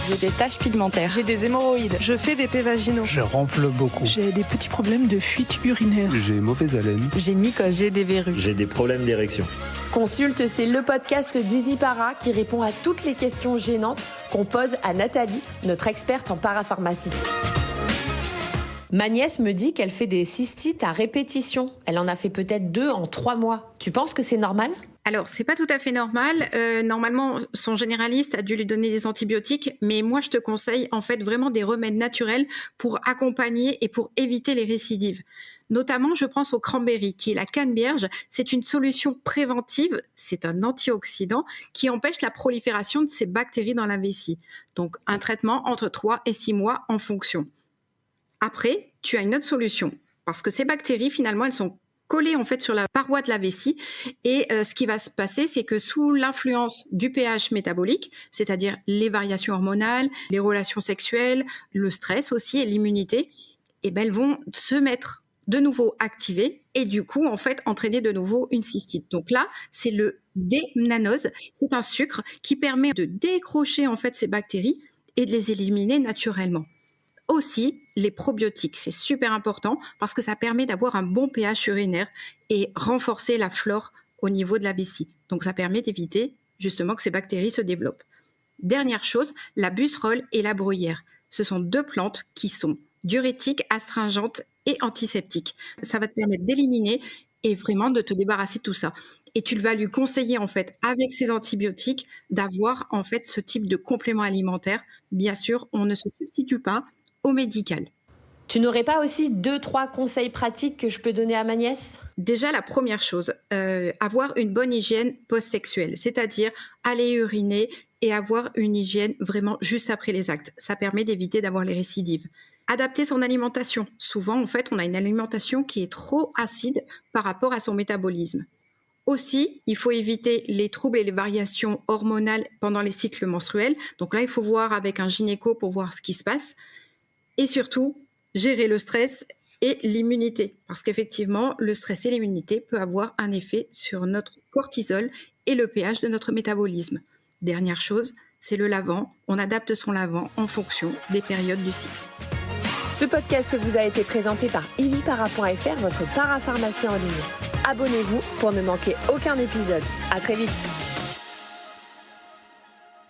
J'ai des taches pigmentaires. J'ai des hémorroïdes. Je fais des pets vaginaux. Je ronfle beaucoup. J'ai des petits problèmes de fuite urinaire. J'ai mauvaise haleine. J'ai une mycose. J'ai des verrues. J'ai des problèmes d'érection. Consulte, c'est le podcast d'EasyPara qui répond à toutes les questions gênantes qu'on pose à Nathalie, notre experte en parapharmacie. Ma nièce me dit qu'elle fait des cystites à répétition. Elle en a fait peut-être 2 en 3 mois. Tu penses que c'est normal ? Alors, c'est pas tout à fait normal. Normalement, son généraliste a dû lui donner des antibiotiques, mais moi, je te conseille en fait vraiment des remèdes naturels pour accompagner et pour éviter les récidives. Notamment, je pense au cranberry, qui est la canneberge. C'est une solution préventive, c'est un antioxydant qui empêche la prolifération de ces bactéries dans la vessie. Donc, un traitement entre 3 et 6 mois en fonction. Après, tu as une autre solution, parce que ces bactéries, finalement, elles sont collées en fait sur la paroi de la vessie. Et ce qui va se passer, c'est que sous l'influence du pH métabolique, c'est-à-dire les variations hormonales, les relations sexuelles, le stress aussi et l'immunité, eh ben, elles vont se mettre de nouveau activées et du coup, en fait, entraîner de nouveau une cystite. Donc là, c'est le démnanose. C'est un sucre qui permet de décrocher en fait ces bactéries et de les éliminer naturellement. Aussi, les probiotiques, c'est super important parce que ça permet d'avoir un bon pH urinaire et renforcer la flore au niveau de la vessie. Donc, ça permet d'éviter justement que ces bactéries se développent. Dernière chose, la busserole et la bruyère. Ce sont 2 plantes qui sont diurétiques, astringentes et antiseptiques. Ça va te permettre d'éliminer et vraiment de te débarrasser de tout ça. Et tu vas lui conseiller en fait, avec ces antibiotiques, d'avoir en fait ce type de complément alimentaire. Bien sûr, on ne se substitue pas au médical. Tu n'aurais pas aussi 2-3 conseils pratiques que je peux donner à ma nièce ? Déjà, la première chose, avoir une bonne hygiène post-sexuelle, c'est-à-dire aller uriner et avoir une hygiène vraiment juste après les actes. Ça permet d'éviter d'avoir les récidives. Adapter son alimentation. Souvent, en fait, on a une alimentation qui est trop acide par rapport à son métabolisme. Aussi, il faut éviter les troubles et les variations hormonales pendant les cycles menstruels. Donc là, il faut voir avec un gynéco pour voir ce qui se passe. Et surtout, gérer le stress et l'immunité. Parce qu'effectivement, le stress et l'immunité peuvent avoir un effet sur notre cortisol et le pH de notre métabolisme. Dernière chose, c'est le lavant. On adapte son lavant en fonction des périodes du cycle. Ce podcast vous a été présenté par easypara.fr, votre parapharmacie en ligne. Abonnez-vous pour ne manquer aucun épisode. À très vite.